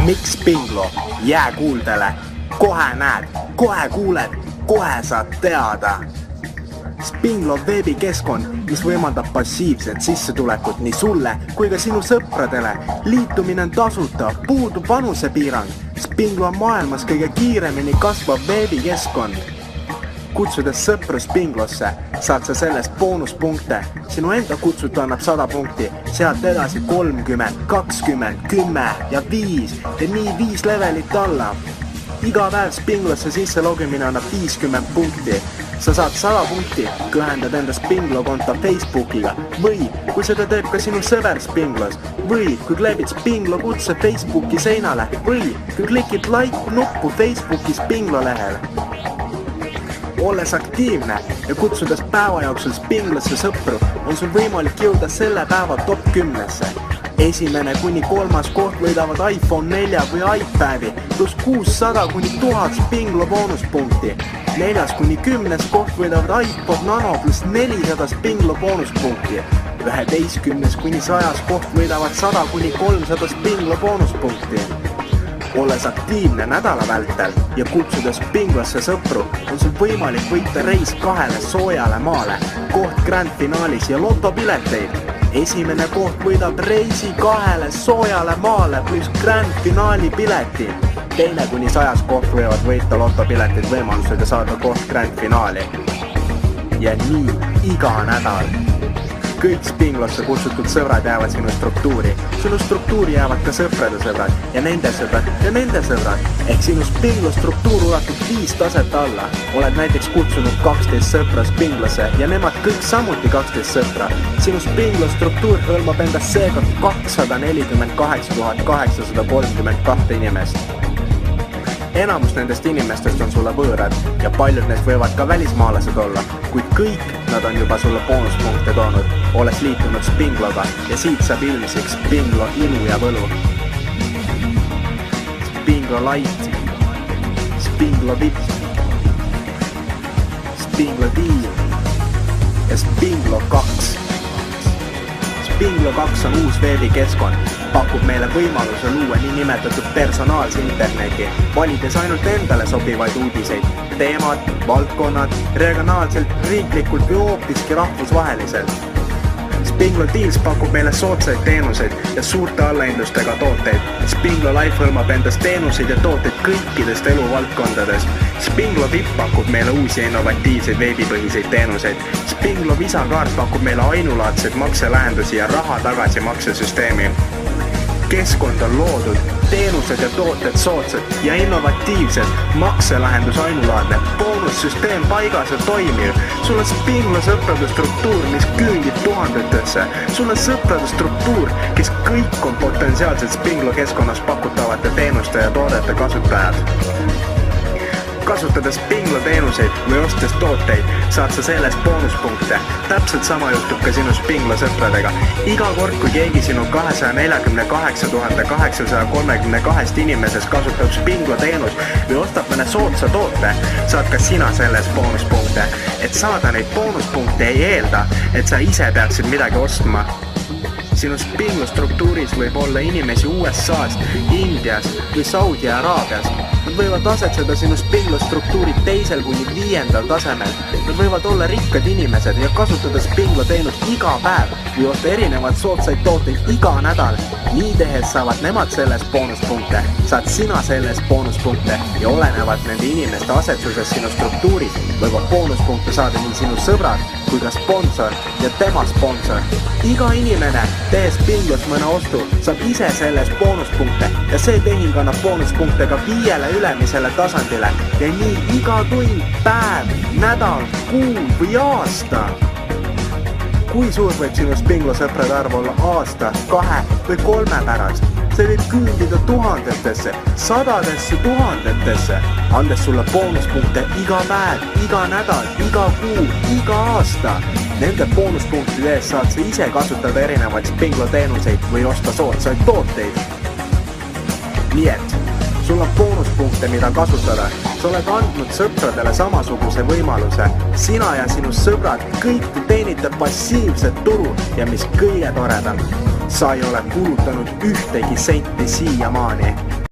Miks Spinglo? Jää kuuldele, kohe näed, kohe kuuled, kohe saad teada. Spinglo on veebikeskkond, mis võimaldab passiivset sissetulekut nii sulle kui ka sinu sõpradele. Liitumine on tasuta, puudub vanusepiirang. Spinglo on maailmas kõige kiiremini kasvav veebikeskkond. Kutsudes sõpru Spinglosse, saad sa sellest boonuspunkte. Sinu enda kutsutu annab 100 punkti, sealt edasi 30, 20, 10 ja 5 ja nii 5 levelit alla. Iga päev Spinglosse sisse logimine annab 50 punkti. Sa saad 100 punkti, kui ühendad enda Spinglo konto Facebookiga või kui seda teeb ka sinu sõber Spinglos või kui klebid Spinglo kutse Facebooki seinale või kui klikid like nuppu Facebooki Spinglo lehel. Olles aktiivne ja kutsudes päeva jooksul Spinglosse sõpru, on sul võimalik jõuda selle päeva top 10-sse. Esimene kuni 3. koht võidavad iPhone 4 või iPadi pluss 600 kuni 1000 Spinglo boonuspunkti. 4. kuni 10. koht võidavad iPod Nano pluss 400 Spinglo boonuspunkti. 11. kuni 100. koht võidavad 100 kuni 300 Spinglo boonuspunkti. Olles aktiivne nädala vältel ja kutsudes Spinglosse sõpru, on sul võimalik võita reis 2 soojale maale, koht Grand Finaalis ja lotopileteid. Esimene koht võidab reisi 2 soojale maale pluss Grand Finaali pileti. 2. kuni 100. koht võivad võita lotopiletid võimalusega saada koht Grand Finaali. Ja nii iga nädal. Kõik Spinglosse kutsutud sõbrad jäävad sinu struktuuri. Sinu struktuuri jäävad ka sõprade sõbrad ja nende sõbrad ja nende sõbrad. Ehk sinu Spinglo struktuur ulatub 5 taset alla. Oled näiteks kutsunud 12 sõpra Spinglosse ja nemad kõik samuti 12 sõpra. Sinu Spinglo struktuur hõlmab endas seega 248 832 inimest. Enamus nendest inimestest on sulle võõrad ja paljud neist võivad ka välismaalased olla, kuid kõik nad on juba sulle boonuspunkte toonud, olles liitunud Spingloga ja siit saab ilmsiks Spinglo ilu ja võlu. Spinglo Light, Spinglo VIP, Spinglo Deal ja Spinglo 2. Spinglo 2 on uus veebikeskkond, pakub meile võimaluse luua nii nimetatud personaalse interneti, valides ainult endale sobivaid uudiseid, teemad, valdkonnad, regionaalselt, riiklikult või hoopiski rahvusvaheliselt. Spinglo Deals pakub meile soodsaid teenuseid ja suurte allahindlustega tooteid. Spinglo Life hõlmab endast teenuseid ja tooteid kõikidest eluvaldkondadest. Spinglo VIP pakub meile uusi innovatiivseid veebipõhiseid teenuseid. Spinglo Visa-kaart pakub meile ainulaadseid makselähendusi ja raha tagasimaksesüsteemi. Keskkond on loodud, teenused ja tooted soodsad ja innovatiivsed, makselahendus ainulaadne, boonussüsteem paigas ja toimiv. Sul on Spinglo sõprade struktuur, mis küündib tuhandetesse. Sul on sõprade struktuur, kes kõik on potentsiaalselt Spinglo keskkonnas pakutavate teenuste ja toodete kasutajad. Kasutades Spinglo teenuseid või ostes tooteid, saad sa sellest boonuspunkte. Täpselt sama juhtub ka sinu Spinglo sõpradega. Iga kord, kui keegi sinu 248 832 inimesest kasutab Spinglo teenus või ostab mõne soodsa toote, saad ka sina selles boonuspunkte. Et saada neid boonuspunkte ei eelda, et sa ise peaksid midagi ostma. Sinu Spinglo struktuuris võib olla inimesi USA-st, Indiast või Saudi Araabiast. Nad võivad asetseda sinu Spinglo struktuuri 2. kuni 5. tasemel. Nad võivad olla rikkad inimesed ja kasutada Spinglo teenust iga päev või osta erinevad soodsaid tooteid iga nädal. Nii tehes saavad nemad sellest boonuspunkte, saad sina sellest boonuspunkte ja olenevalt nende inimeste asetsusest sinu struktuuris võivad boonuspunkte saada nii sinu sõbrad kui ka sponsor ja tema sponsor. Iga inimene, tehes Spinglos mõne ostu, saab ise sellest boonuspunkte ja see tehing annab boonuspunkte ka 5 ülemisele tasandile ja nii iga tund, päev, nädal, kuu või aasta. Kui suur võib sinu Spinglo sõprade arv olla aasta, 2 või 3 pärast? See võib küündida tuhandetesse, sadadesse tuhandetesse, andes sulle boonuspunkte iga päev, iga nädal, iga kuu, iga aasta. Nende boonuspunktide eest saad sa ise kasutada erinevaid Spinglo teenuseid või osta soodsaid tooteid. Nii et sul on boonuspunkte, mida kasutada. Sa oled andnud sõpradele samasuguse võimaluse. Sina ja sinu sõbrad kõik teenite passiivset tulu ja mis kõige toredam, sa ei ole kulutanud ühtegi senti siiamaani.